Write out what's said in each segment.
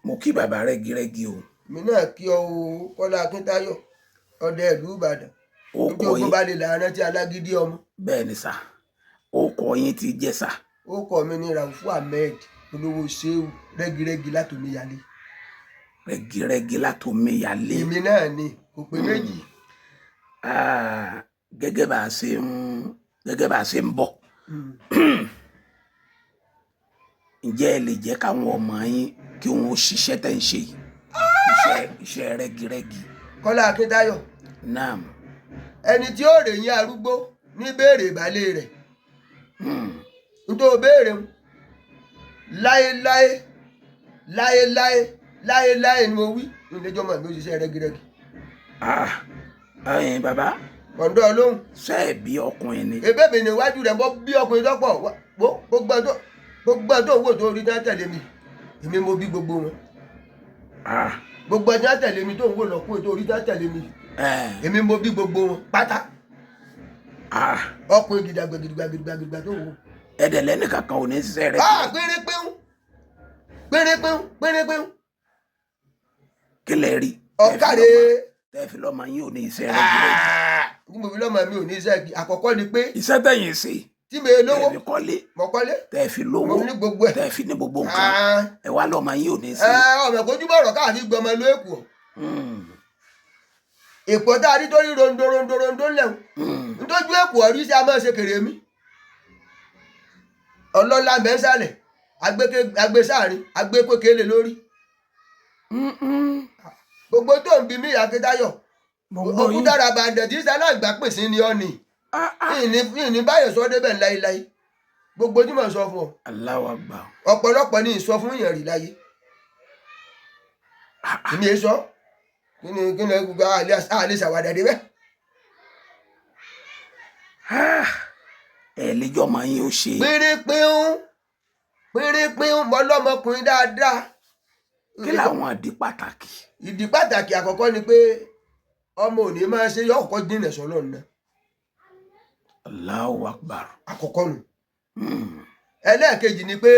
mo kí bàbá rẹ́gírẹ́gí o. mi náà kí ọ o Kọ́lá Akíntayọ̀ ọdẹ ìlú Ìbàdàn ó níbi kọ ogun yín bá lè là rántí alágídí ọmọ. bẹ́ẹ̀ ni sà ó kọ yín ti jẹ́ sà. ó kọ mi ní Raufu Ahmed olówó Ṣéhù rẹ́gírẹ́gí látòmíyalé. rẹ́gírẹ́gí látòmíyalé. èmi náà ni kò pé méjì. gẹ́gẹ́ bá a ṣe ń bọ̀ ǹjẹ́ ẹ lè jẹ́ káwọn ọmọ yín kí wọ́n ṣiṣẹ́ tẹ̀ ń ṣe yìí iṣẹ́ rẹ́gírẹ́gí. Kọ́lá Akíntayọ̀ naam. ẹni tí ó rèyìn arúgbó ní béèrè ìbálẹ̀ rẹ̀ nítorí béèrè ń láéláé láéláé láéláé ni mo wí nílẹ̀jọ́ mọ̀ mi ò ṣiṣẹ́ rẹ́gírẹ́gí. ẹ̀yin bàbá kọ̀ǹdọ́ lóhùn. ṣe bí ọkùnrin ni. ebé mi níwájú rẹ̀ mọ́ bí ọkùnrin tọ́pọ̀ gbogbo tó wò tó rí náà tẹ̀lé mi èmi mo bí gbogbo wọn. gbogbo ẹni náà tẹ̀lé mi tó ń wò lọ́kùnrin tó rí náà tẹ̀lé mi èmi mo bí gbogbo wọn pátá. ọkùnrin gidigba tó wò. ẹ̀dẹ̀ lẹ́nu kankan ò ní ṣiṣẹ́ rẹ̀. pérépéhùn. kí lẹ rí. ọ̀kàrẹ́. tẹ́ẹ̀fì lọ́mọ yín ò ní iṣẹ́ rẹ́gírẹ́gí. ní mo fi lọ́mọ mi ò ní iṣẹ́ àkọ́kọ́ ni pé. iṣẹ́ tẹ̀yìn sí. tí mi lówó tẹ́ẹ̀fì kọ́lé. mo kọ́lé. tẹ́ẹ̀fì lówó. mo ní gbogbo ẹ̀. tẹ́ẹ̀fì ní gbogbo nǹkan. ẹ wá lọ́mọ yín ò ní iṣẹ́. ọmọ ìkojú bọ̀rọ̀ káàfi gbọmọ ló èkó. èkó tá a rí tó rí rondo lẹ́hùn. nítorí èkó ọ̀rí sí a máa ṣe kèrè mi. ọlọ́lá mẹ́sàlẹ̀ agbésáàrin agbékókèlè lórí. gbogbo tó ń bi mí Akíntayọ̀ òkúdára bàǹdẹ̀ tí sálágbá pèsè ni ọ ni ìní báyọ̀ sọ débẹ̀ láéláé gbogbo tí mo sọ fún ọ. Allahu Akbar. ọ̀pọ̀lọpọ̀ ni ìsọ fún èèyàn rí láyé ìní èso kí ni gbogbo àlè ṣàwádà débẹ̀. ẹ lẹ́jọ́ máa yín ó ṣe. pérépéhùn mọ́lọ́mọkùnrin dáadáa. kí làwọn ìdí pàtàkì. ìdí pàtàkì àkọ́kọ́ ni pé ọmọ òní máa ṣe yọ ọkọ jìnnà sọ́lọ́ ńnà. Allahu Akbar. àkọ́kọ́ nù. ẹlẹ́ẹ̀kejì ni pé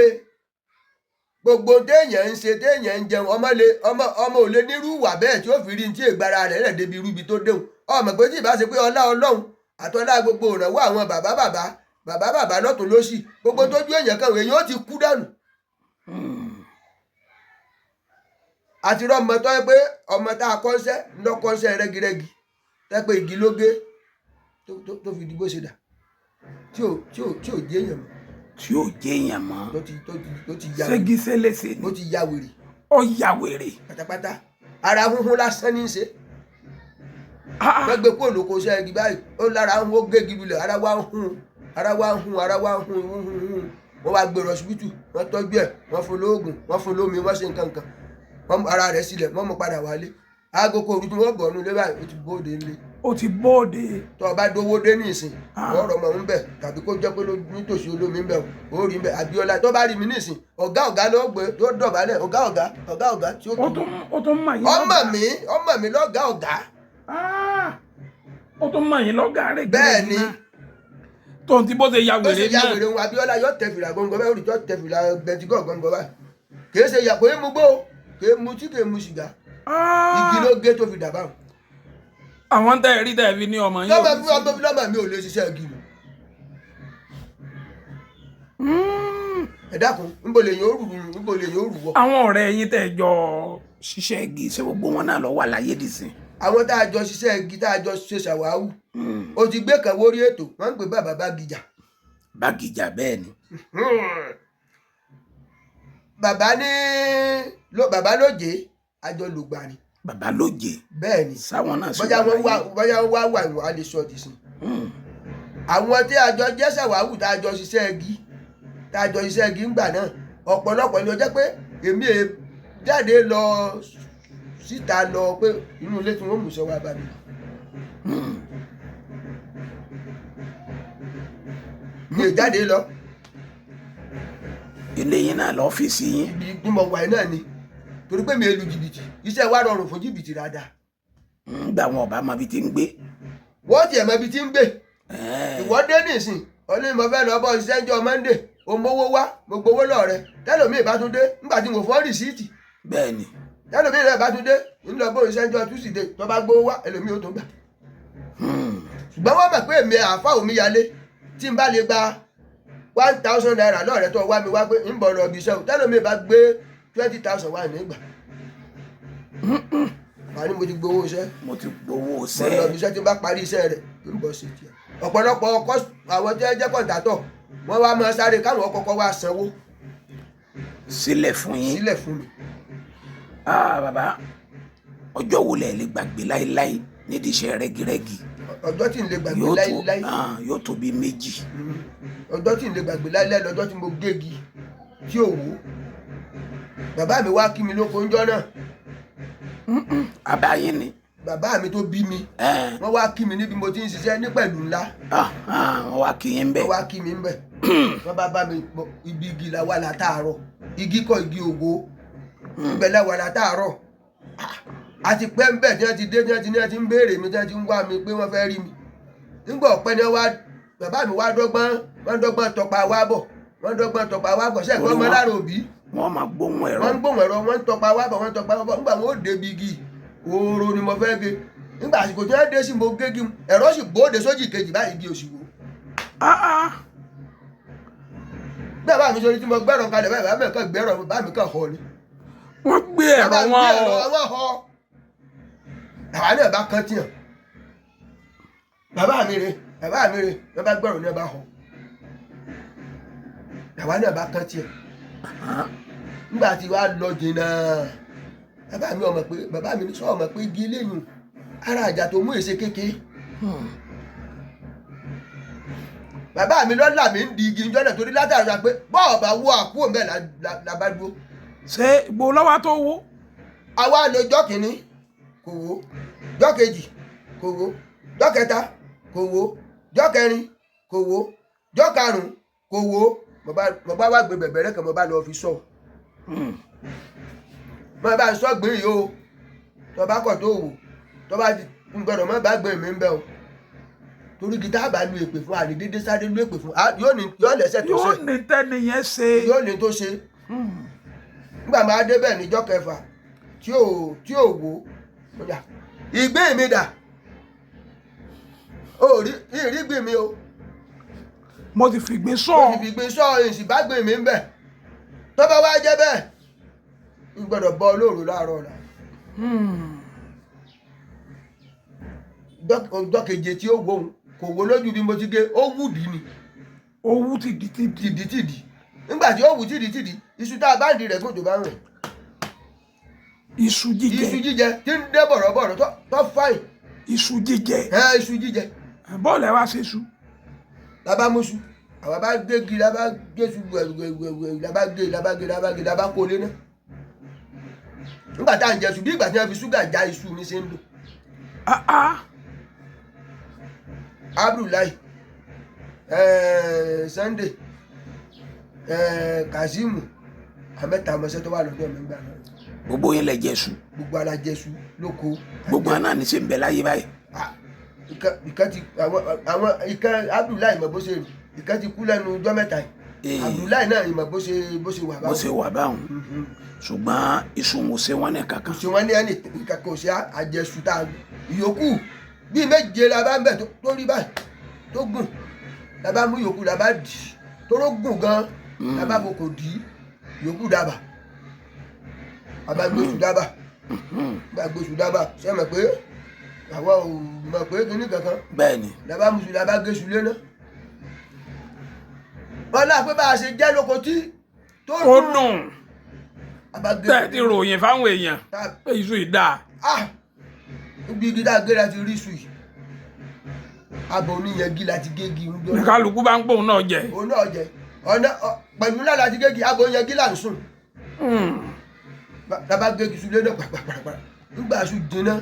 gbogbo téèyàn ń ṣe téèyàn ń jẹun ọmọ ò lè nírú wà bẹ́ẹ̀ tí ó fi rí ní tí ègbára rẹ̀ rẹ̀ débi irú ibi tó déhùn ọmọ pé tí ìbá ṣe pé ọlá Ọlọ́run àtọ́lá gbogbo ìrànwọ́ àwọn bàbá lọ́tún lósì gbogbo tójú èèyàn kan èèyàn ó ti kú dànù. àti rọmọ tó yẹ pé ọmọ tá a kọ́ńsẹ́ ńlọ́kọ́ńsẹ́ rẹ́gírẹ́gí tẹ́ pé igi ló gé tó fi di bó ṣe dà tí ò jẹ́ èèyàn mọ́. tí ò jẹ́ èèyàn mọ́. tó ti ya wèrè. ségisélésè ni. ó ti ya wèrè. ó ya wèrè. pátápátá ara hunhun lásán ní í ṣe. wọ́n gbé kó lóko ṣe igi báyìí ó lára ń wó gégi lulẹ̀ ara wa ń hun wọ́n wá gbé lọ́sibítù wọ́n tọ́jú ẹ̀ wọ́n fún lóògùn wọ́n fún lómi wọ́n ṣe nǹkan kan ara rẹ̀ sílẹ̀ wọ́n mú padà wálé aago kò rú tí wọ́n bọ̀ nílé báyìí ó ti bóde nílé. ó ti bóde. tó o bá dówó dé ní ìsìn wọ́n rọ̀ mọ́ ń bẹ̀ tàbí kó jẹ́ pé nítòsí olómi ń bẹ̀ ó rí ń bẹ̀ Abíọ́lá tó bá rí mi ní ìsìn ọ̀gá ló gbé tó dọ̀bálẹ̀ ọ̀gá tí ó kú. ó tún mọ̀ yín lọ́gàá. ọmọ mi lọ́gàá ọ̀gá. ó tún mọ̀ yín lọ́gàá rẹ̀. bẹ́ẹ̀ ni tó ń tí bó ṣe ya wèrè náà. bó ṣe ya wèrè ń Abíọ́lá yóò tẹ fìlà gbọ̀ngàn báyìí yóò tẹ fìlà bẹntigọ́ gbọ̀ngàn báyìí kì í ṣe yàgò ému gbó kì í mu tí kì í mu sìgá igi ló gé tó fi dà báwọn. àwọn tẹ́ ẹ rí tẹ́ ẹ fi ní ọmọ yín. lọ́mọ mi ò lè ṣiṣẹ́ igi mu. ẹ dákun níbo lè yóò rù wọ. àwọn ọ̀rẹ́ yín tẹ́ ẹ jọ ṣiṣẹ́ igi ṣé gbogbo wọn náà lọ wà láyé dìsín. àwọn tá a jọ ṣiṣẹ́ igi tá a jọ ṣe ṣàwáwù o ti gbé kan wórí ètò wọ́n ń pè bàbá Bágìjà. Bágìjà bẹ́ẹ̀ ni. bàbá lóje àjọ lùgbà ni. bàbá lóje. bẹ́ẹ̀ ni sáwọn náà sì wà láyé bóyá wọ́n wà ìwọ̀n á lè sọ ọ̀dì sí. àwọn tí a jọ jẹ́ ṣàwáwù tá a jọ ṣiṣẹ́ igi ńgbà náà ọ̀pọ̀lọpọ̀ ni ó jẹ́ pé èmi jáde lọ síta lọ pé inú ilé tí wọ́n mú sọ wá bá mi. mi ò jáde lọ. ilé yín náà lọ́fíìsì yín. ibi ìgbìmọ̀ wà náà ni torí pé mi ò lu jìbìtì iṣẹ́ wa rọrùn fún jìbìtì dáadáa. ńgbà wọn ọba mọ ibi tí ń gbé. wọ́n tiẹ̀ mọ ibi tí ń gbé. ìwọ dé nísìn ọdún mo fẹ́ lọ bọ́ ṣiṣẹ́ ńjọ́ Monday o mówó wá mo gbowó lọ rẹ tẹ́lómi ìbá tún dé nígbà tí mo fọ́ rìsíìtì bẹ́ẹ̀ ni. ẹlòmíì rẹ̀ bá tún dé ńlọ bóun ṣẹ́jọ́ túsìdé tó bá gbówó wá ẹlòmíì ó tún gbà. ṣùgbọ́n wọ́n mọ̀ pé èmi àáfà omíyalé tí n bá lè gba 1,000 naira lọ́ọ̀rẹ́ tó wá mi wá pé ń bọ̀ lọ bí iṣẹ́ o tẹ́lòmíì bá gbé 20,000 wà nígbà. wà ní mo ti gbowó iṣẹ́. mo ti gbowó mo iṣẹ́. lọ bí iṣẹ́ tí n bá parí iṣẹ́ rẹ̀ ń bọ̀ sí tiẹ̀. ọ̀pọ̀lọpọ̀ àwọn tí wọ́n jẹ́ kọ̀ǹtátọ̀ wọ́n wá máa sáré káwọn kọ́kọ́ wá sanwó sílẹ̀ fún yín. sílẹ̀ fún mi. bàbá ọjọ́ wo lẹ lè gbàgbé láéláé nídìí iṣẹ́ rẹ́gírẹ́gì. ọjọ́ tí n lè gbàgbé láéláé. yóò tó bí méjì. ọjọ́ tí n lè gbàgbé láéláé lọ́jọ́ tí mo gégi tí ò wó. bàbá mi wá kí mi lóko ńjọ́ náà. bàbá yín ni. bàbá mi tó bí mi. wọ́n wá kí mi níbi mo ti ń ṣiṣẹ́ ní pẹ̀lú ńlá. wọ́n wá kí yín bẹ́ẹ̀. wọ́n wá kí mi ń bẹ̀. wọ́n bá mi ibi igi la wà látàárọ̀ igi kọ́ igi ògo ibẹ̀ la wà látàárọ̀ àti pẹ́ ń bẹ̀ tí wọ́n ti dé tí wọ́n ti ń béèrè mi tí wọ́n ti ń wá mi pé wọ́n fẹ́ rí mi. nígbà ọ̀pẹ ni bàbá mi wá dọ́gbọ́n tọpa wá bọ̀ ṣé ẹ̀kọ́ ọmọ lára òbí. wọ́n máa gbóhùn ẹ̀rọ. wọ́n ń gbóhùn ẹ̀rọ wọ́n ń tọpa wá bọ̀ nígbà wọn ò débi igi òòrò ni mo fẹ́ ge nígbà àsìkò tí wọ́n dé sí mo gégi ẹ̀rọ sì bóde sójì kejì báyìí igi òsìwò. bí bàbá mi sọ ní tí mo gbẹ́rọ̀ kalẹ̀ báyìí bàbá mi kàn gbẹ́rọ̀ bàbá mi kàn họ ni. wọ́n gbé ẹ̀rọ wọn họ àwa náà bá kán tiẹ̀ bàbá mi rè wọ́n bá gbẹ́rọ̀ ní ẹ bá họ àwa náà bá kán tiẹ̀ nígbà tí wàá lọ jìnnà bàbá mi sọ ọmọ pé igi eléyìí ara àjà tó mú èsè kékeré. bàbá mi lọ́la mi ń di igi njọ́ náà torí látàrí pé bọ́ọ̀ bá wó àkúrò mẹ́ la bá dúró. ṣé ìgbò lọ́wọ́ tó wó. àwa lo jọ́ kìíní kò wó jọ́ kejì kò wó jọ́ kẹta kò wó jọ́ kẹrin kò wó jọ́ karùn-ún kò wó mo bá wá gbé bẹ̀bẹ̀rẹ̀ kan mo bá lọ fi sọ. mo bá sọ gbé yìí o tó bá kọ̀ tó wò tó bá ń gbọ́dọ̀ mọ́ bá gbé mi ń bẹ́ o torí gita bá lu èpè fún àdédédé sáré lu èpè fún yóò lẹ́sẹ̀ tó ṣe yóò ní tẹ́ni yẹn ṣe yóò ní tó ṣe nígbà máa débẹ̀ níjọ́ kẹfà tí ò wò ó ìgbé mi dà ó rí gbé mi o mo ti fìgbín sọ mo ti fìgbín sọ èsì bá gbé mi ń bẹ̀ tó bá wá jẹ́ bẹ́ẹ̀ n gbọ́dọ̀ bọ́ olóòrò láàárọ̀ ọ̀la ọjọ́ keje tí ó wò ó kò wó lójú bí mo ti gé ó wù dí ni. ó wú tìdítìdí. nígbà tí ó wù tìdítìdí iṣu tá a bá ń di rẹ̀ gòjò bá ń rẹ̀. iṣu jíjẹ tí ń dé bọ̀rọ̀bọ̀rọ̀ tó fáìn. iṣu jíjẹ. iṣu jíjẹ. bọ́ọ̀lù ẹ wá ṣe iṣu. labá mọ́ṣu àwa bá gégi labá géṣu gbẹ̀gbẹ̀gbẹ̀ labá kó lé náà. nígbà tá à ń jẹṣu bí ìgbà tí wọ́n fi ṣúgà já iṣu mi ṣe ń dùn. Abdullahi Sunday Kazeem àmẹ́ta ọmọọṣẹ́ tó wà lọ́dọ̀ mi gbà náà. gbogbo yín lẹ jẹṣu. gbogbo ala jẹṣu lóko. gbogbo àná ní ṣe ń bẹ láyé báyìí. ìkan ti àwọn ìkan Abdullahi mọ̀ bó ṣe rí ìkan ti kú lẹ́nu ọjọ́ mẹ́ta yìí. Abdullahi náà ìmọ̀ bó ṣe wà báwọn. bó ṣe wà báwọn. ṣùgbọ́n iṣu mo ṣe wọ́n ní kankan. ṣe wọ́n ní ẹnì kankan ò ṣe àjẹṣu tá a ìyókù bíi méje la bá ń bẹ̀ tó rí báyìí tó gùn la bá mú yòókù la bá dì tóró gùn gan la bá fò kò dì yòókù dábà a bá gbóṣù dábà ṣe mọ̀ pé àwa ò mọ̀ pé kíní kankan bẹ́ẹ̀ni la bá musu la bá géṣu lé náà wọn náà pé bá a ṣe jẹ́ lóko tí tó dùn tẹ́ ti ròyìn fáwọn èèyàn pé iṣu ìdá. ibi igi tá a gé láti rí iṣu yìí abọ oníyanjú láti gégi ń dọ́. kálukú bá ń pòun náà jẹ. òun náà jẹ ọ̀nà pẹ̀lú náà láti gégi abọ oníyanjú là ń sùn. tábà gégi iṣu lé náà pàpàpàpà nígbà iṣu dínà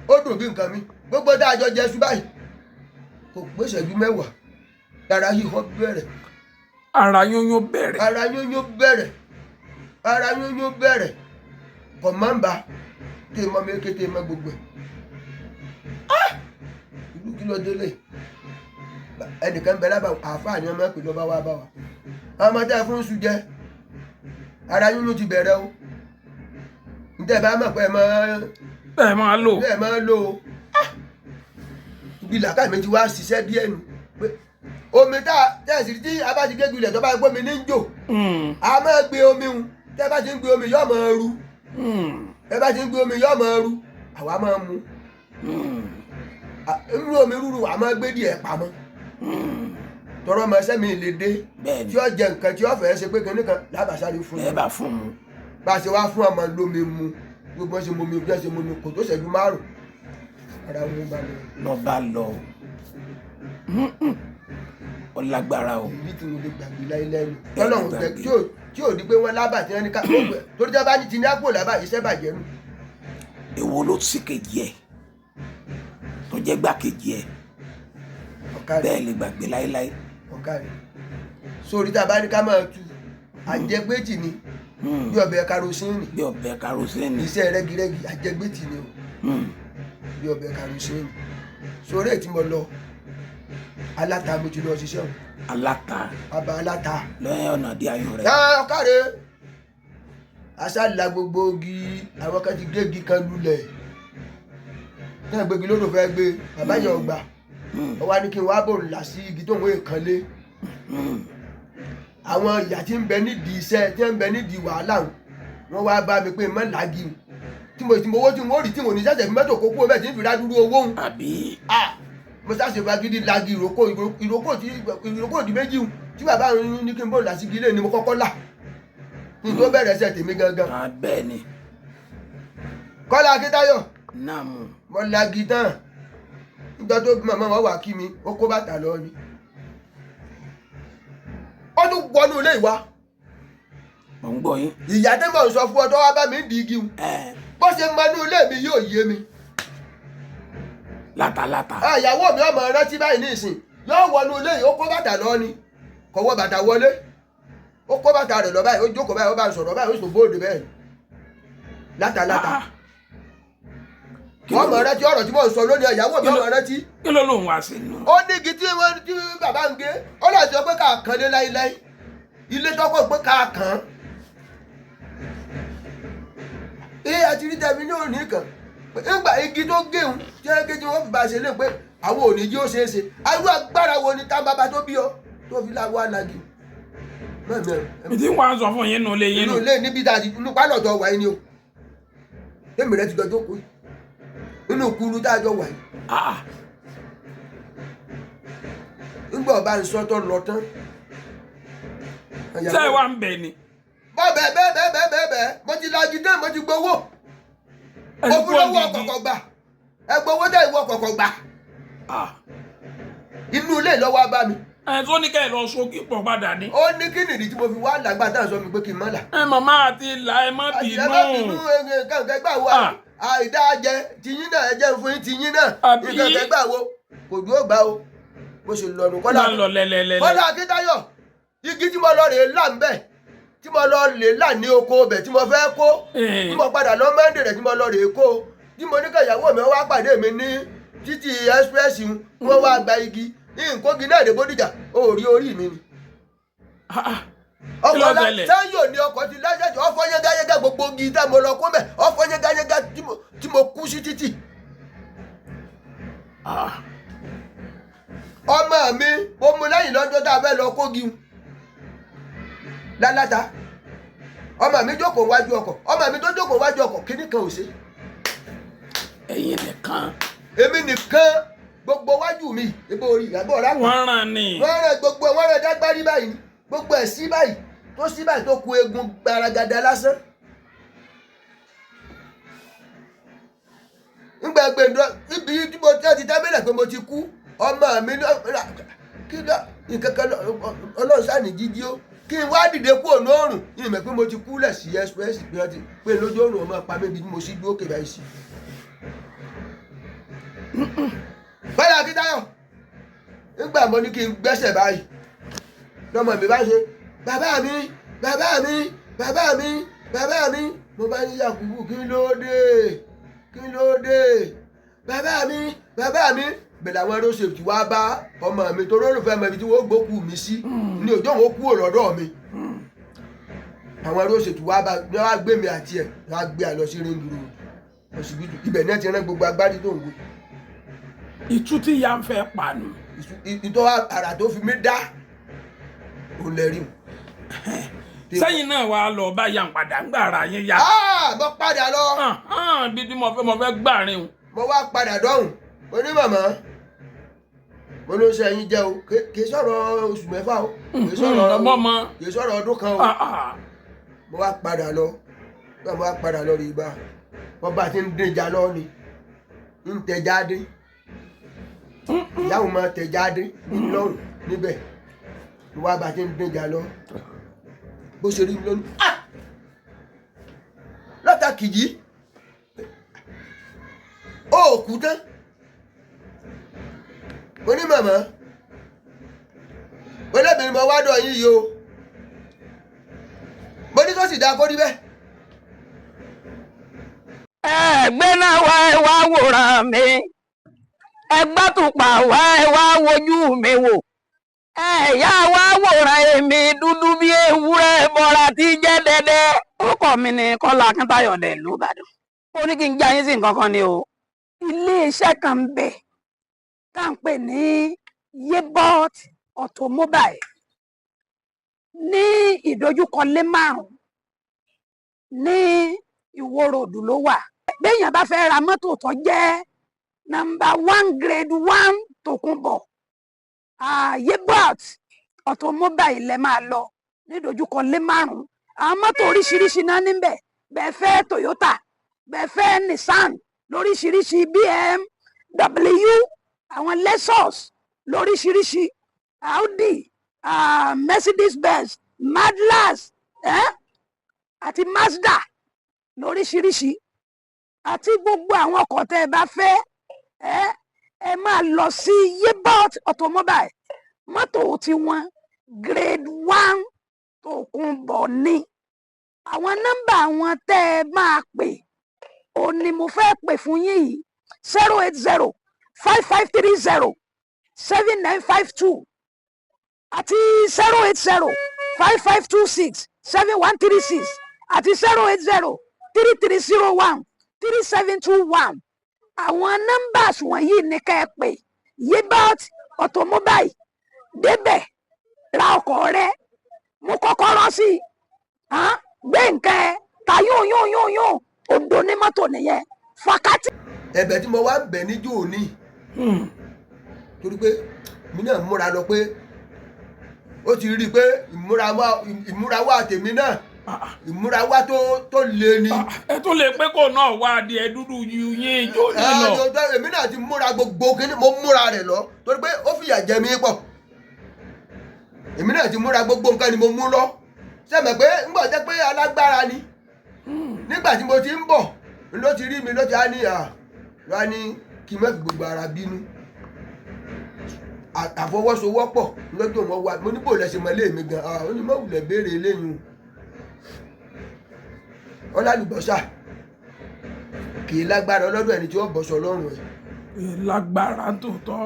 ó dùn bí nǹkan mi gbogbo tá a jọ jẹ iṣu báyìí kò pé ìṣẹ́jú mẹ́wàá lára híhọ́ bẹ̀rẹ̀. ara yúnyún bẹ̀rẹ̀. ara yúnyún bẹ̀rẹ̀ kò máa ń ba tí mo méke tí mo gbogbo ìlú kí ló délé ẹnìkan bẹ lábàá àáfàá ni ọmọ ẹpẹ lọba wa bá wa ọmọ tẹ fún sùn jẹ ara yúnyún ti bẹ̀rẹ̀ o ǹtẹ́ bá mọ̀ pé ẹ máa lò. ẹ máa lò ó ibi làkàì mi ti wá ṣiṣẹ́ díẹ̀ nù pé omi tá tẹ̀sí tí a bá ti gé gbilẹ̀ tó bá gbé omi ní ń jò a máa gbé omi hun tẹ́ bá ti ń gbé omi yóò máa ru tẹ́ bá ti ń gbé omi yóò máa ru àwa máa mu nínú omi rúru a máa gbé díẹ̀ pamọ́ tọrọ ọmọ ẹsẹ mi lè dé tí ó jẹ nǹkan tí ó fẹ́ ṣe pé kinní kan lábàṣáré fún ẹ bá fún un. bá a ṣe wá fún ọmọ lómi mu gbogbo ṣe mu mi bí ẹ ṣe mu mi kò tó ṣẹ́jú márùn ara wọn bá lọ. lọ bá lọ ó lágbára o. ìrírí tí mo lè gbàgbé láíláí nù tọ́lọ́hún jẹ tí ò di pé wọ́n lábà tí wọ́n ní ká torí tí wọ́n bá ní ti ní àpò lábà iṣẹ́ bàjẹ́ nù. èwo ló sì kejì ẹ tó jẹ́ gbàkejì ẹ bẹ́ẹ̀ lè gbàgbé láíláí. ọ̀kàrí sórí tá a bá ní ká máa tu àjẹgbẹ́tì ni bí ọbẹ̀ karosíìnì. bí ọbẹ̀ karosíìnì. iṣẹ́ rẹ́gírẹ́gì àjẹgbẹ́tì ni o bí ọbẹ̀ karosíìnì sórí ètí mo lọ aláta mo ti lọ ṣiṣẹ́ o. aláta. bàbá aláta. lẹ́yìn ọ̀nà dí ayọ̀ rẹ̀. ọ̀kàrí aṣáàlà gbogbo igi àwọn kan ti gé igi kan lulẹ̀ náà gbégi lódò fẹ́ gbé bàbá yẹn ọgbà ó wá ní kí n wá bò ńlá sí igi tó ń wé nǹkan lé àwọn ìyá tí ń bẹ nídìí iṣẹ́ tí ń bẹ nídìí wàhálà wọn wá bá mi pé mọ́ làágì tí mo owó tí mo rí tí mo ní sẹ́sẹ̀ fi mẹ́tò kókó bẹ́ẹ̀ tí ń fi rádúró owó ń. àbí. mo sáṣe fagídí lagi ìrókò di méjì tí bàbá mi ní kí n bò ńlá sí igi lé ni mo kọ́kọ́ là kí n tó bẹ̀rẹ̀ ẹsẹ̀ tèmi gangan. bẹ́ẹ̀ ni. Kọ́lá Akíntayọ̀. náà mú. mo lagi tán nígbà tó màmá wọn wà kí mi ó kó bàtà lọ ni ó tún wọnú ilé ìwà. mo ń gbọ́ yín. ìyá tí mo sọ fún ọ tó wá bá mi ń di igi un bó ṣe mọ inú ilé mi yóò yé mi. látàlátà. ìyàwó mi ọmọ rántí báyìí ní ìsìn yóò wọnú ilé yìí ó kó bàtà lọ ni kò wọ bàtà wọlé ó kó bàtà rẹ̀ lọ báyìí ó jókòó báyìí ó bá ń sọ̀rọ̀ báyìí ó sì bóde bẹ́ẹ̀ látàlátà. ọmọ rántí ọ̀rọ̀ tí mo sọ lónìí ìyàwó mi ọmọ rántí. kí ló lóun wá sí inú. ó ní igi tí bàbá ń gé ó lọ sọ pé ká kàn lé láíláí ilé tọ́kọ̀ pé ká kàn án. àti rí tẹ̀mí ní òní kan nígbà igi tó géun tí wọ́n gé tí wọ́n fi bá ṣe lé pé àwọn òní jí ó ṣeé ṣe àwọn agbára wo ni tá bàbá tó bí ọ tó fi láwọ́ àlàgì. mi ti wá sọ fún yín nù lé yín nù. inú ilé níbi tá a ti inú pálọ̀ tó wà yín ni o tèmi rẹ ti jọ jókòó inú kúrú tá a jọ wà yìí. nígbà ọba ń sọ tó lọ tán. ṣé ẹ wá ń bẹ ni. bẹ́ẹ̀ mo ti lagi dé mo ti gbowó mo fún lọ́wọ́ ọ̀kọ̀ọ̀kọ̀ gbà ẹ gbowó dé ìwọ ọ̀kọ̀ọ̀kọ̀ gbà inú ilé lọ́wọ́ bá mi. ẹ tó ní ká ẹ lọ sókè pọ̀ padà ní. ó ní kí nìdí tí mo fi wá làgbà tá à ń sọ mi pé kí n má là. màmá àti ìlà ẹ má bínú. ẹ má bínú kàǹkẹ́ gbà wo àìdá jẹ tiyín náà ẹ jẹ́ fún yín tiyín náà kàǹkẹ́ gbà wo kò dúró gbà o mo sì lọ nù Kọ́lá Akíntayọ̀ igi tí mo lọ rèé là ń bẹ̀ tí mo lọ lè là ní oko bẹ̀ tí mo fẹ́ kó tí mo padà lọ mẹ́ndé rẹ̀ tí mo lọ rèé kó tí mo ní kẹ̀yàwó mi wá pàdé mi ní títì express wọn wá gba igi ní nkógi náà dé Bódìjà orí mi ni. ọkọ̀ sẹ́yìn òní ọkọ̀ ti lẹ́sẹ̀jọ́ ọ̀fọ̀ yẹ́gáyẹ́gá gbogbo igi tá mo lọ kó mẹ́ ọ̀fọ̀ yẹ́gáyẹ́gá tí mo kú sí títì. ọmọ mi mo mú lẹ́yìn lọ́jọ́ tá a fẹ́ lọ kógi lálátà ọmọ mi jókòó wájú ọkọ̀ ọmọ mi tó jókòó wájú ọkọ̀ kíní kan ò ṣe. ẹ̀yin nìkan. èmi nìkan gbogbo wájú mi ibo orí ìyàgbọ́ ọ̀rá kan. wọ́n ràn ní. wọ́n ràn gbogbo wọ́n ràn dágbárí báyìí gbogbo ẹ̀ sí báyìí tó ku eegun gbaragada lásán. ńgbà gbèndọ́ ibi tí mo ti dábẹ́lẹ̀ pé mo ti kú ọmọ mi kí ló nǹkan kan ọlọ́run sáàní jíjí ó kí n wá dìde kú òun òrùn ìmọ̀ pé mo ti kú lẹ̀ sí express bí wọ́n ti pé lójú òrùn ọmọ pa mébi tí mo sì dúró kébà yìí sí. Kọ́lá Akíntayọ̀ nígbà mo ní kí n gbẹ́sẹ̀ báyìí lọ́mọ mi bá ṣe bàbá mi mo bá ní Yakubu kí ló dé bàbá mi bẹ̀rẹ̀ àwọn aero safety wá bá ọmọ mi tó rọrùn fẹ́ mọ ibi tí wọ́n gbókù mi sí ní òjò wọn kú lọ́dọ̀ mi àwọn arúgbó ṣètò wá gbé mi àti ẹ̀ wá gbé àlọ́ sí ring road ọsibítù ibẹ̀ náà ti rán gbogbo agbárí tó ń wò. ìtú tí ìyá ń fẹ́ pa nù. ìtọ́ àrà tó fi mí dá òun lẹ rí mu. sẹ́yìn náà wàá lọ bá yà ń padà ń gbà ara yín yá. mo padà lọ. bí tí mo fẹ́ gbàrin o. mo wá padà dọ́hùn mo ní màmá mo ló ń ṣe ẹyin jẹ o kì í sọ̀rọ̀ oṣù mẹ́fà o kì í sọ̀rọ̀ ọdún kan o. mo wá padà lọ mo wá padà lọ rí ibà wọ́n bá ti ń dèjà lọ ni ń tẹ̀jáde ìyáwó máa tẹ̀jáde lọ́rùn níbẹ̀ mo wá bá ti ń dèjà lọ bó ṣe rí mi lónìí látàkìjì ó kú tán mo ní màmá olóbìnrin mo wá dọ̀ yín yìí o mo ní sọ́sì dá kó rí bẹ́ẹ̀. ẹgbẹ́ náà wá ẹ wá wòran mi ẹgbẹ́ tùpà wá ẹ wá wojú mi wò ẹ̀yà wá wòran èmi dúdú bí ewúrẹ́ bọ́ra tí jẹ́ dẹ́dẹ́. orúkọ mi ni Kọ́lá Akíntayọ̀dé ìlú Ìbàdàn. ó ní kí n já yín sí nǹkan kan ni o. iléeṣẹ́ kan ń bẹ tá à ń pè ní Yebot Automobile ní ìdojúkọ lé márùn-ún ní Ìwó ròdù ló wà. béèyàn bá fẹ́ ra mọ́tò tó jẹ́ nọ́mbà 1 grade 1 tòkunbọ̀ Yebot Automobile lẹ máa lọ nídojúkọ lé márùn-ún. àwọn mọ́tò oríṣiríṣi náà níbẹ̀ bẹ́ẹ̀ fẹ́ Toyota bẹ́ẹ̀ fẹ́ Nissan lóríṣiríṣi BMW àwọn Lexus lóríṣiríṣi Audi Mercedes Benz Madlas àti Mazda lóríṣiríṣi àti gbogbo àwọn ọkọ̀ tẹ́ ẹ bá fẹ́ ẹ máa lọ sí Yebot Automobile. mọ́tò tiwọn grade 1 tòkunbọ̀ ni. àwọn nọ́mbà wọn tẹ́ ẹ máa pè ó ní mo fẹ́ pè fún yín yìí 080 5530 7952 àti 080 5526 7136 àti 080 3301 3721. àwọn nọ́mbàs wọ̀nyí ní ká ẹ pè Yebot Automobile débẹ̀ ra ọkọ̀ rẹ mú kọ́kọ́rọ́ sí gbé nǹkan ẹ ta yún òdo ní mọ́tò nìyẹn fàkátì. ẹ̀bẹ̀ tí mo wá ń bẹ̀ níjó òní torí pé mi náà múra lọ pé ó ti rí i pé ìmúra wà tèmi náà ìmúra wá tó lé ní. ẹ tó lè pé kò náà wá adìẹ dúdú yín ìjọ nílọ. èmi náà ti múra gbogbo kíní mo múra rẹ̀ lọ torí pé ó fìyà jẹ mí pọ̀ èmi náà ti múra gbogbo nǹkan ni mo mú lọ sẹ́mi pé ń bọ̀ jẹ́ pé alágbára ni nígbà tí mo ti ń bọ̀ ló ti rí mi ló ti á ní wá ní kí n má fi gbogbo ara bínú àfọwọ́sowọ́pọ̀ lọ́jọ́ wọn wá mo ní bò lẹ́sẹ̀ mọ́ léèmí gan ó ní mọ́wùlẹ̀ béèrè eléyìí ọlálùbọ́sà kì í lágbára ọlọ́dún ẹni tí wọ́n bọ̀ sọ lọ́rùn ẹ̀. lágbára tòótọ́.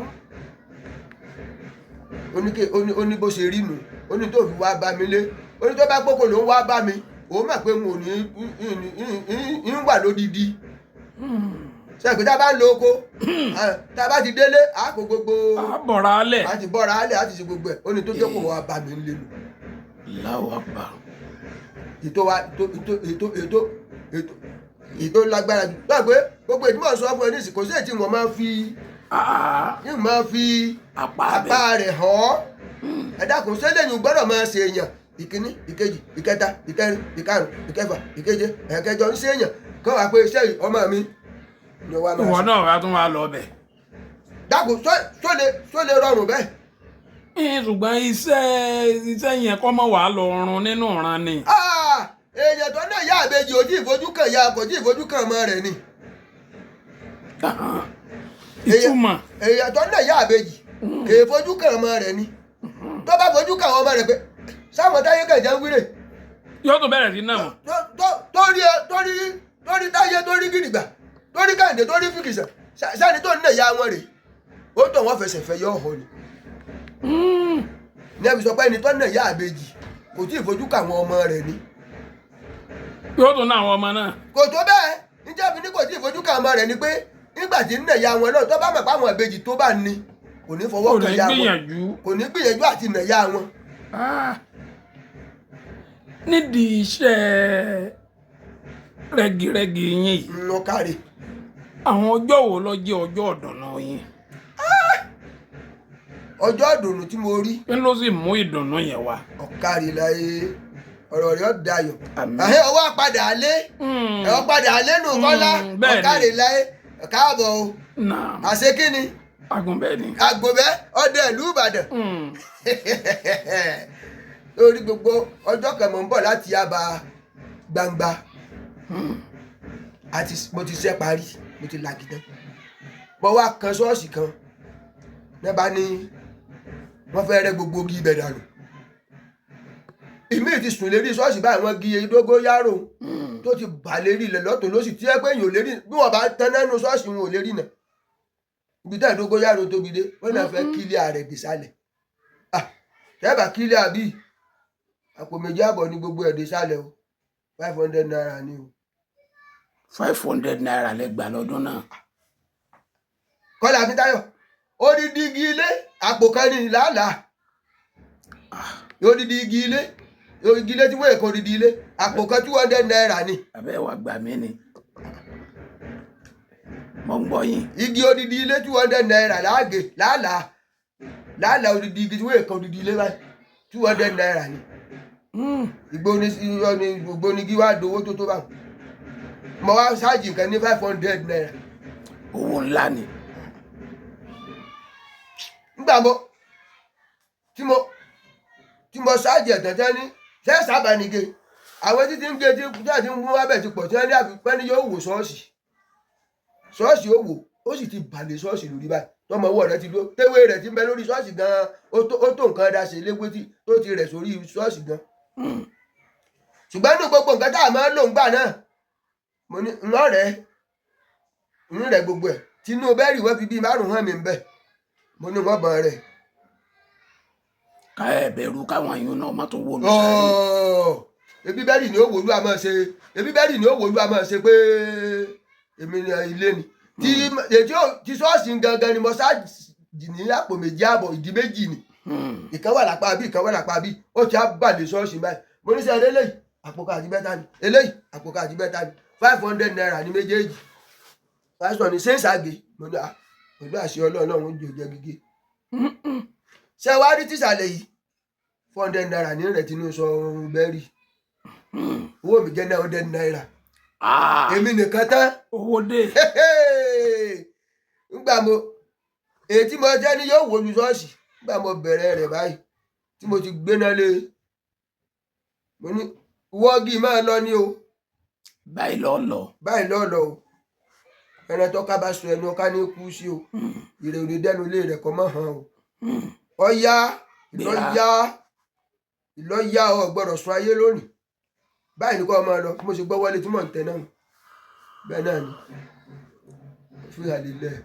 ó ní bó ṣe rí nu ó ní tó fi wá bá mi lé ó ní tó bá gbókò ló ń wá bá mi òun mà pé n ò ní ń wà lódìdí sẹ́ẹ̀kì tá a bá ń lo oko tá a bá ti délé a kò gbogbo bọ̀ra alẹ̀ a ti bọ̀ra alẹ̀ a ti ṣe gbogbo ẹ̀ ó ní tó jókòó wá bá mi lé nu. láwa pa. ètò lágbára jù báyìí pé gbogbo ètò mọ̀ sọ fún ẹ ní ìsìn kò sí ètí wọn máa fi apá rẹ̀ hàn ẹ dákun sẹ́lẹ̀yìn gbọ́dọ̀ máa ṣe èèyàn ìkíní ìkejì ìkẹta ìkẹrin ìkarùn ìkẹfà ìkeje ẹ̀kẹjọ ń ṣe èèyàn kọ́ wá pé iṣẹ́ yìí ọmọ mi ni wàá máa ṣe. ìwọ náà wàá tún wá lọ bẹ̀. dákun só lè rọrùn bẹ́ẹ̀. ṣùgbọ́n iṣẹ́ yẹn kọ́ mọ́ wàá lọ run nínú ìran ni. èèyàn tó náà yá àbejì ò tí ì fojú kàn ya kò tí ì fojú kàn ọmọ rẹ̀ ni. ìtumọ̀. èèyàn tó náà yá àbejì kì í fojú kàn ọmọ rẹ̀ ni. tó bá fojú kàn ọmọ rẹ̀ pé sáwọn táyé kẹ̀jẹ̀ ń wíre. yóò tún bẹ̀rẹ̀ sí náà. torí táyé torí gidigba torí kàǹdé torí fìkìsà sani tó náà yá wọn rè ó tó wọn fẹsẹ̀ fẹ́ yọ ọ̀hún ni. ní ẹbí sọ pé ẹni tó náà yá àbejì kò tí ì fojú kàn àwọn ọmọ rẹ̀ ni. yóò tún ná àwọn ọmọ náà. kò tó bẹ́ẹ̀ níjẹ́ fi ní kò tí ì fojú kan ọmọ rẹ̀ ni pé nígbà tí ń nàyà wọn náà tó bá mọ̀ pé àwọn ìbejì tó bá ní kò ní fọwọ́ kan ya wọn kò ní gbìyànjú àti nàyà wọn. nídìí iṣẹ́ rẹ́gírẹ́gì yín yìí. lọ káre. àwọn ọjọ́ wo ló jẹ́ ọjọ́ ìdùnnú yín. ọjọ́ ìdùnnú tí mo rí. kí ló sì mú ìdùnnú yẹn wá. ọ̀kárí láyé ọ̀rọ̀ rẹ̀ dayọ̀. àhẹ́ ọwọ́ padà alé ẹ̀wọ́ padà alé nù kọ́lá ọ̀kárí láyé káàbọ̀ o. àṣé kí ni. àgùnbẹ́ ni. àgùnbẹ́ ọdẹ ìlú Ìbàdàn. lórí gbogbo ọjọ́ kan mò ń bọ̀ láti Yaba gbangba àti mo ti ṣe parí mo ti làgìtàn mo wá kan ṣọ́ọ̀ṣì kan níbà ní wọ́n fẹ́ rẹ́ gbogbo igi ibẹ̀ dànù ìmí ti sùn lérí ṣọ́ọ̀ṣì báyìí wọ́n gi dógóyárò tó ti bà lérí ilẹ̀ lọ́tọ̀ lósì tí ẹ pé èèyàn ò lérí bí wọ́n bá tán nánú ṣọ́ọ̀ṣì wọn ò lérí náà ibi tá dógóyárò tóbi dé wọ́n náà fẹ́ kílé ààrẹ désàlẹ̀ tẹ́ẹ̀bà kílé àbí àpò 2 àbọ̀ ní gbogbo ẹ̀ désàlẹ̀ o 500 naira ni o. 500 naira lẹ gbà lọ́dún náà. Kọ́lá Akíntayọ̀ odidi igi ilé àpò kan ní làálàá odidi igi ilé tí wọ́n èkó odidi ilé àpò kan 200 naira ni. abẹ́ wa gbà mí ni mo ń gbọ́ yín. igi odidi ilé 200 naira láàgè làálàá odidi igi tí wọ́n èkó odidi ilé báyìí 200 naira ni. ìgbónigi wá dowó tó báwọn mo wá ṣáàjì nǹkan ní 500 naira. owó ńlá ni. nígbà tí mo ṣáàjì ẹ̀tẹ̀tẹ̀ ní ṣé sábàánigé àwọn títí ń gé tí jáde ń mú wábẹ̀ ti pọ̀ tí wọ́n ní àfipẹ́ ní yóò wò ṣọ́ọ̀ṣì ó wò ó sì ti bàlẹ̀ ṣọ́ọ̀ṣì lórí báyìí tọmọ owó rẹ̀ ti dúró téwé rẹ̀ ti ń bẹ lórí ṣọ́ọ̀ṣì gan-an ó tó nǹkan dá ṣe léwé tó ti rẹ̀ sórí ṣọ́ọ̀ṣì gan-an. ṣùgbọ́n ní gbogbo nǹkan tá a máa ń lò ń gbà náà mo ní ńlọrẹ gbogbo ẹ tinú bẹ́ẹ̀rì wọ́n fi bíi 5 hàn mí bẹ́ẹ̀ mo ní wọ́n bọ̀ rẹ̀. ká ẹ bẹ̀rù káwọn èèyàn náà má tó wò ló sáré. ebi bẹ́ẹ̀rì ni ó wòlú àmọ́ ṣe pé èmi ni ilé ni tí ṣọ́ọ̀ṣì gangan ni mo ṣáàjì ní àpò 2 àbọ̀ ìdí méjì ni ìkan wà lápá bí ìkan wà lápá bí ó ti á bàlẹ̀ ṣọ́ọ̀ṣì báyìí mo ní sẹ́ eléyìí àpò káàdì bẹ́tà ni eléyìí àpò káàdì bẹ́tà ni 500 naira ní méjèèjì pásítọ̀ ní sẹ́ńsàgé mo ní pẹ̀lú àṣẹ ọlọ́run oúnjẹ òjẹ́ gígé ṣé wàá rí tìsàlẹ̀ yìí 400 naira ní rẹ̀ tinú sọ bẹ́ẹ̀rì owó mi jẹ́ 900 naira èmi nìkan tán owó dé nígbà èyí tí mo jẹ́ ní yóò wò lu ṣọ́ọ̀ṣì nígbà mo bẹ̀rẹ̀ rẹ̀ báyìí tí mo ti gbéná lé mo ní wọ́ọ̀gì máa lọ ní o báyìí lọ́ọ̀lọ́ o ẹran tó ká bá sọ ẹnu ọká ní kú sí o ìrè òde dẹnu ilé rẹ̀ kọ́ mọ́ hàn o ọ̀yá ìlọ́yà ọ gbọ́dọ̀ sọ ayé lónìí báyìí ní kọ́ ọmọ lọ mo sì gbọ́ wọlé tí mò ń tẹ náà bẹ́ẹ̀ náà ni mo fi àlè lẹ̀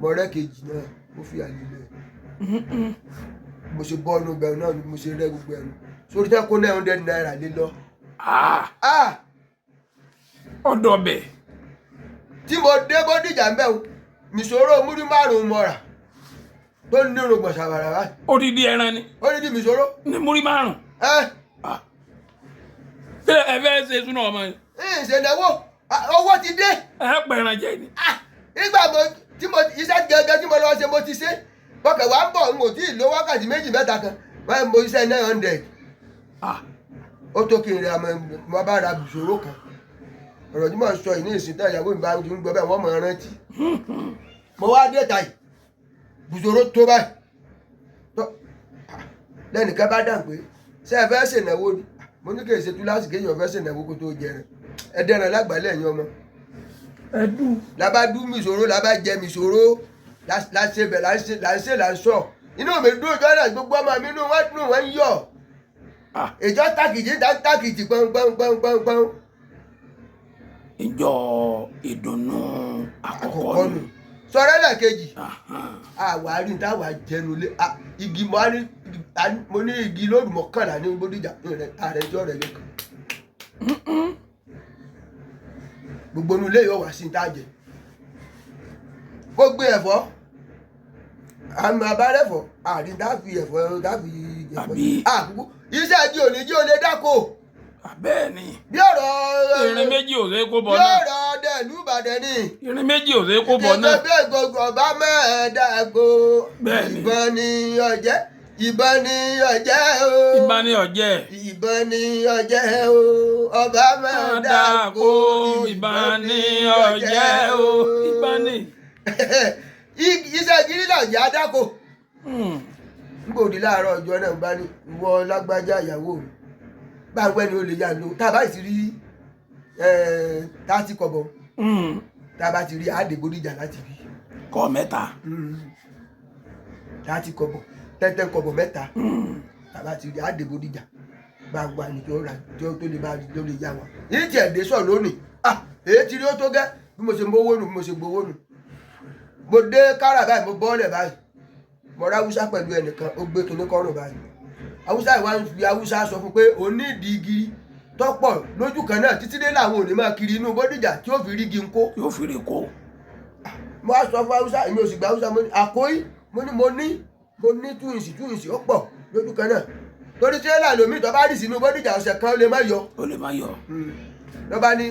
mọ̀rẹ́ kejì náà mo fi àlè lẹ̀ mo ṣe bọ́ ọ̀nù bẹ̀rù náà ni mo ṣe rẹ́ gbogbo ẹ̀rù sórí tẹ́ kó 900 naira lé lọ. ọ̀dọ̀ bẹ̀. tí mo dé Bódìjà ń bẹ̀ o mìṣòro múrí 5 mọ́ra tó ní irùngbọ̀n ṣàbàrà báyìí. odidi ẹran ni. odidi mìṣòro. ní múrí 5. ṣé ẹ fẹ́ ṣe súná ọmọ yìí. ìṣèlérò owó ti dé. ẹ pẹ̀ràn jẹ ni. nígbà tí mo iṣẹ́ gẹ́gẹ́ tí mo lọ ṣe mo ti ṣe bọ́kẹ̀ wá ń bọ̀ n ò tí ì lo wákàtí 2 mẹ́ta kan báyìí mo iṣẹ́ 900. ó tó kí n rẹ mo bá ra bùsòrò kan ọ̀rọ̀ tí mo ń sọ ìní ìsìn tán ìyàwó mi bá ń gbọ́ bẹ́ẹ̀ wọ́n mọ̀ ọ́n rántí. mo wá dé ta yìí bùsòrò tó báyìí lẹ́nìkan bá dàn pé ṣé ẹ fẹ́ ṣènáwó ni mo ní kí èsè túláàsì kéèyàn fẹ́ ṣènáwó kó tó jẹrẹ ẹ dẹran lágbàálẹ̀ ẹ̀yin ọmọ. lábá dú mìṣòro lábá jẹ mìṣòro láṣẹbẹ̀ láṣẹ inú mi dúró jọ́nà gbogbo ọmọ mi inú wọn dùn wọn yọ ìjọ tákìtì pọ́npọ́npọ́npọ́n. ìjọ ìdùnnú àkọ́kọ́ nù. sọ̀rọ̀ ẹlẹ́kejì àwárí táwa jẹnu lé igi mo ní igi lóòrùn 11 ní Bódìjà ààrẹ jọ rẹ̀ lẹ́kọ̀ọ́ gbogbo inú ilé yóò wá sí tá jẹ kó gbé ẹ̀fọ́ àmì abárẹ́fọ́ àrí dáfi ẹ̀fọ́ dáfi Àbí? àkúkú iṣẹ́ jí òní jí olè dáko bẹ́ẹ̀ ni bí ọ̀rọ̀ irin méjì ò lè kó bọ bí náà ọ̀rọ̀ ọdẹ ìlú Ìbàdàn ni irin méjì ò lè kó bọ náà. ìjọba gbogbo ọba mẹ́ẹ̀ẹ́dàgbò Bẹ́ẹ̀ ni. ìbọn ni ọ̀jẹ́ ìbọn ni ọ̀jẹ́ o ìbá ní ọjẹ ìbọn ni ọ̀jẹ́ o ọba mẹ́ẹ̀ẹ́dàgbò ìbá ní ọjẹ o ìbá ní. iṣẹ́ gírí náà jẹ́ adáko nígbà òdì láàárọ̀ ọjọ́ náà bá ní ìwọ lágbájá ìyàwó mi bá ń pẹ́ ni ó lè yá lò tá a bá sì rí 30 kọ́bọ̀ tá a bá ti rí àdègbòdìjà láti rí kọ́ mẹ́ta 30 kọ́bọ̀ 10 kọ́bọ̀ mẹ́ta tá a bá ti rí àdègbòdìjà bá ń wà ní tó rà tó lè bá tó lè yá wọn. yìí tiẹ̀ dé sọ̀ lónìí èyí ti rí ó tó gẹ́ bí mo ṣe gbowó nù bí mo ṣe gbowó nù mo dé kára báyìí mo bọ́ọ̀lẹ̀ báyìí mo rá Haúsá pẹ̀lú ẹnìkan ó gbé kinní kọ́rùn báyìí Haúsá ìwà ń fi Haúsá sọ fún pé òun ní ìdí igi tọ́pọ̀ lójú kan náà títí dé làwọn ò ní máa kiri inú Bódìjà tí ó fi rí igi ń kó yóò fi rí kó. mo wá sọ fún Haúsá èmi ò sì gba Haúsá mo ní àkóyí mo ní túwìnsì ó pọ̀ lójú kan náà torí tírélà lómi tó bá rì sínú Bódìjà ọ̀sẹ̀ kan ó lè má yọ ó lè má yọ. lọ́ba ní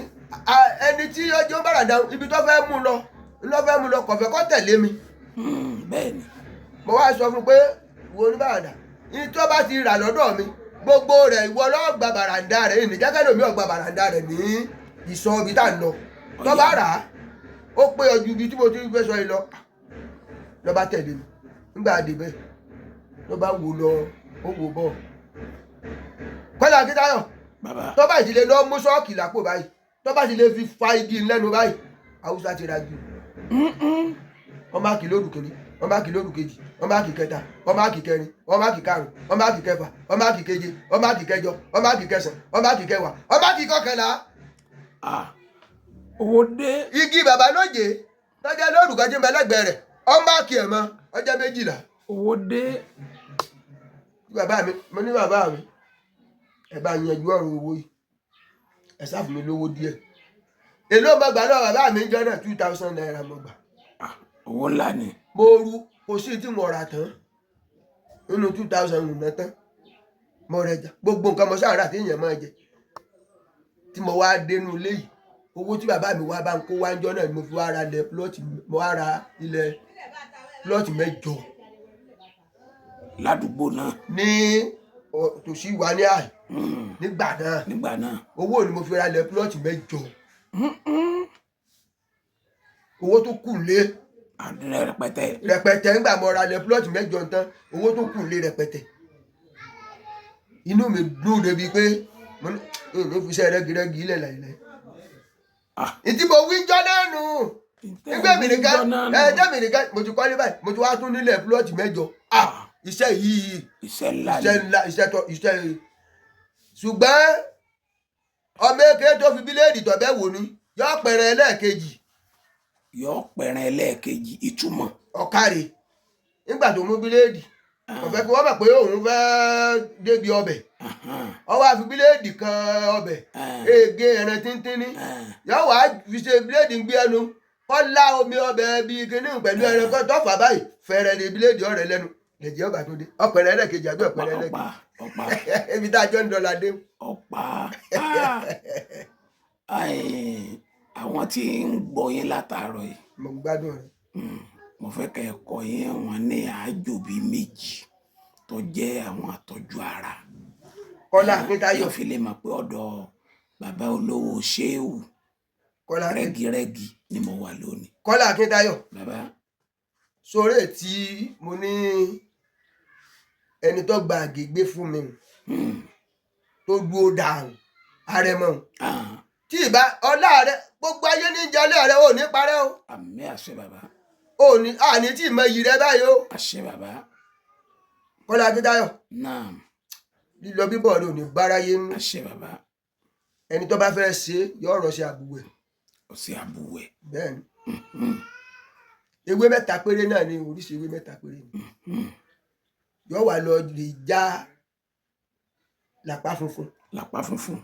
ẹni tí ọjọ́ bára dáhùn ibi tó fẹ́ mú lọ kọ̀fẹ́ kọ́ tẹ̀lé mi bẹ́ẹ̀ ni. mo wá sọ fún pé wo oníbàdàn ní tó bá ti rà lọ́dọ̀ mi gbogbo rẹ̀ ìwọ lọ́ọ́ gba bàràǹdà rẹ̀ ìnìjákẹ́lò mi ò gba bàràǹdà rẹ̀ ní ìsọ ibi tá à ń lọ tó bá rà á ó pé ọjọ́ ibi tí mo ti fẹ́ sọ yìí lọ lọ́ba tẹ̀lé mi nígbà débẹ̀ ló bá wò lọ ó wò bọ̀ Kọ́lá Akíntayọ̀ bàbá tó bá ìdílé lọ mú ṣọ́ọ̀kì lápò báyìí tó bá ti lè fi fa igi lẹ́nu báyìí Haúsá ti ra gi wọ́n máa kì lóru kìíní wọ́n máa kì lóru kejì wọ́n máa kì kẹta wọ́n máa kì kẹrin wọ́n máa kì karùn wọ́n máa kì kẹfà wọ́n máa kì keje wọ́n máa kì kẹjọ wọ́n máa kì kẹsàn wọ́n máa kì kẹwàá wọ́n máa kì kọkànlá. owó dé. igi bàbá lóje tọ́jà lóru kan tí ń bẹ lẹ́gbẹ̀ẹ́ rẹ̀ wọ́n máa kì ẹ̀ mọ́ ọjọ́ 12. owó dé. bàbá mi mo ní bàbá mi ẹ bá yanjú ọ̀rọ̀ owó yìí ẹ sáfù mi lówó díẹ̀ èló mo gbà náà bàbá mi jọ náà 2000 naira mo gbà. owó ńlá ni. mo ru kò sí tí mo rà tán nínú 2000 nùnà tán mo rẹjà gbogbo nǹkan mo sáà rà tí èèyàn máa jẹ tí mo wá dénú ilé yìí owó tí bàbá mi wá bá ń kó wá ń jọ náà ni mo fi wá ra ilẹ̀ plọ́ọ̀tì mo wá ra ilẹ̀ plọ́ọ̀tì 8 ládùúgbò náà. ní tòsí wa ní àì nígbà náà owó ni mo fi ra ilẹ̀ plọ́ọ̀tì 8 owó tó kù lé rẹpẹtẹ nígbà mo ra ilẹ̀ plọ́ọ̀tì 8 tán owó tó kù lé rẹpẹtẹ inú mi dùn débi pé mo ní fi iṣẹ́ rẹ́gírẹ́gí ilẹ̀ láìlẹ́ ìdí mo wí jọ náà nù nígbà mi nìkan mo ti kọ́lé báyìí mo ti wá tún nílẹ̀ plọ́ọ̀tì 8 iṣẹ́ yìí iṣẹ́ ńlá iṣẹ́ ṣùgbọ́n ọmọ èké tó fi bíléèdì tọ̀bẹ́ wò ni yóò pẹ̀rẹ̀ ẹlẹ́ẹ̀kejì ìtumọ̀ ọ̀kàrẹ̀ nígbà tó mú bíléèdì ọ̀fẹ́ kí wọ́n mọ̀ pé òun fẹ́ débi ọbẹ̀ ọwọ́ àfi bíléèdì kan ọbẹ̀ ègé ẹran tíntínní yóò wá fi ṣe bíléèdì ń gbé ẹnu kọ́lá omi ọbẹ̀ bíi kíní pẹ̀lú ẹran kan tọ́fà báyìí fẹ́rẹ̀ ní bíléèdì ọ̀rẹ́ lẹ́nu lẹ́jẹ̀ ọba tó dé ọ̀pẹ̀rẹ̀ ẹlẹ́ẹ̀kejì àbí ọ̀pẹ̀rẹ̀ ẹlẹ́ẹ̀kejì ibi tá a jọ ń dọ́là dé. àwọn tí ń gbọ́ yín látàárọ̀ yìí. mo gbádùn rẹ. mo fẹ́ kẹ́ ẹ kọ́ yín wọn ní àájò bíi méjì tó jẹ́ àwọn àtọ́jú ara. Kọ́lá Akíntayọ̀. yóò fi lè mọ̀ pé ọ̀dọ̀ bàbá olówó ṣéwù rẹ́gírẹ́gì ni mo wà lónìí. Kọ́lá Akíntayọ̀. bàbá. sórí tí mo ní ẹni tó gba àgègbè fún mi tó dúró dàrú àrẹ̀mọ tí ìbá ọlá rẹ gbogbo ayé ní ìjọlẹ rẹ ò ní parẹ́ o. àmín àṣẹ bàbá. ò ní àní tí ìmọ̀ iyì rẹ báyìí o. àṣẹ bàbá. Kọ́lá Akíntayọ̀. náà. lílọ bíbọ̀ rẹ ò ní báráyé nú. àṣẹ bàbá. ẹni tó bá fẹ́ ṣe yọ ọ̀rọ̀ ṣe àbúwẹ̀. ọ̀sẹ̀ àbúwẹ̀. bẹ́ẹ̀ni. ewé 3 péré náà ni oríṣi ewé 3 péré ni. yọ wà lọ lè já làpá funfun. làpá funfun.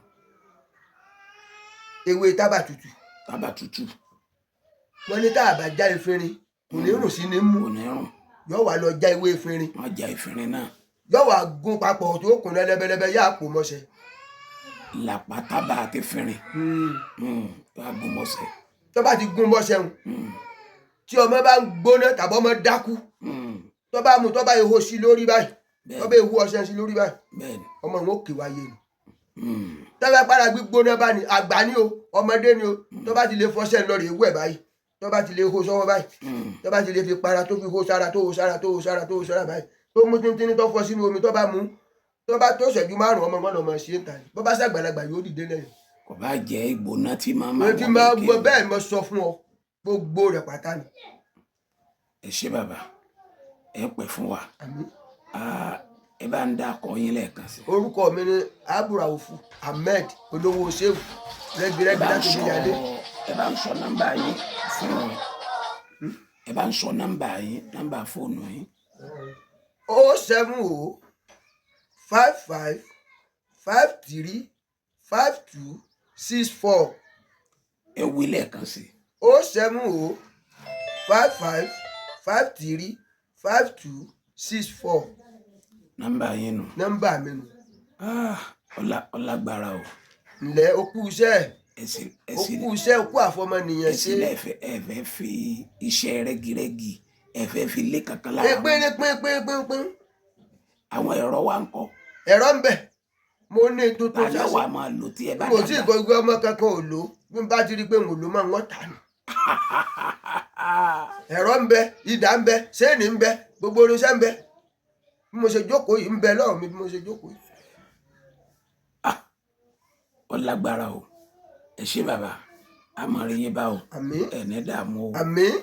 ewé tábà tútù tábà tútù wọ́n ní tá a bá já efinrin kò ní rùn sí ní mú kò ní rùn. yóò wá lọ já ewé efinrin wọ́n já ìfìrín náà. yóò wá gún papọ̀ tó kùn lẹ́lẹ́bẹ́lẹ́bẹ́ yá àpò mọ́ṣẹ́. làpá tábà àti fìrín. wàá gún mọ́sẹ̀. tó bá ti gún mọ́ṣẹ́ ń tí ọmọ bá ń gbóná tàbí ọmọ dákú tó bá mú tó bá ihò sí lórí báyìí tó bá ihò ọṣẹ sí lórí báyìí bẹ́ẹ̀ni. ọmọ wọn ò kè wáyé ni tó bá padà gbígbóná bá ní àgbà ní o ọmọdé ni o tó bá ti lè fọṣẹ lọ rè wẹ̀ báyìí tó bá ti lè hó sọ́wọ́ báyìí tó bá ti lè fi para tó fi hó sára tó hó sára tó hó sára tó hó sára báyìí tó mú tíntínní tó fọ sínú omi tó bá mú tó bá tó ṣẹ́jú 5 ọmọ wọn lọmọ ṣe ń tà ní bó bá ṣàgbàlagbà yóò dìde lẹ́yìn. kò bá jẹ́ ìgbóná tí máa mo ti máa gbọ́ bẹ́ẹ̀ mo sọ fún ọ gbogbo rẹ̀ pátá ni. ẹ ṣé bàbá ẹ pẹ́ fún wa. àmín. ẹ bá ń dá akọ yín lẹ́ẹ̀kan sí. orúkọ mi ni Abdulrauf Ahmed olówó sehu rẹ́gírẹ́gí láti bí yàdé. ẹ bá ń sọ nọ́mbà yín fún wọn. ẹ bá ń sọ nọ́mbà yín nọ́mbà fóònù yín. 070 55 53 52 64. ẹ wí lẹ́ẹ̀kan sí. 070 55 53 52 64. nọ́mbà yín nù. nọ́mbà mi nù. ọlágbára o. ǹlẹ́ okú iṣẹ́ ẹsìn okú iṣẹ́ okú àfọmọnìyàn ṣe. ẹ fẹ́ fi iṣẹ́ rẹ́gírẹ́gì ẹ fẹ́ fi lé kankan lára. pínpín. àwọn ẹ̀rọ wa ń kọ́. ẹ̀rọ ń bẹ mo ní tuntun tàbí wà máa lò tí ẹ bá mo tí ì gbogbo ọmọ kankan ò lò bí n bá ti rí i pé n ò lò máa ń wọ́n tà ní. ẹ̀rọ ń bẹ ìdá ń bẹ séènì ń bẹ gbogbo oníṣẹ́ ń bẹ bí mo ṣe jókòó yìí ń bẹ lọ́wọ́ mi bí mo ṣe jókòó yìí. ọlágbára o ẹ ṣé bàbá àmọ́ rí yín bá o àmín ẹ̀ ní dààmú o. àmín.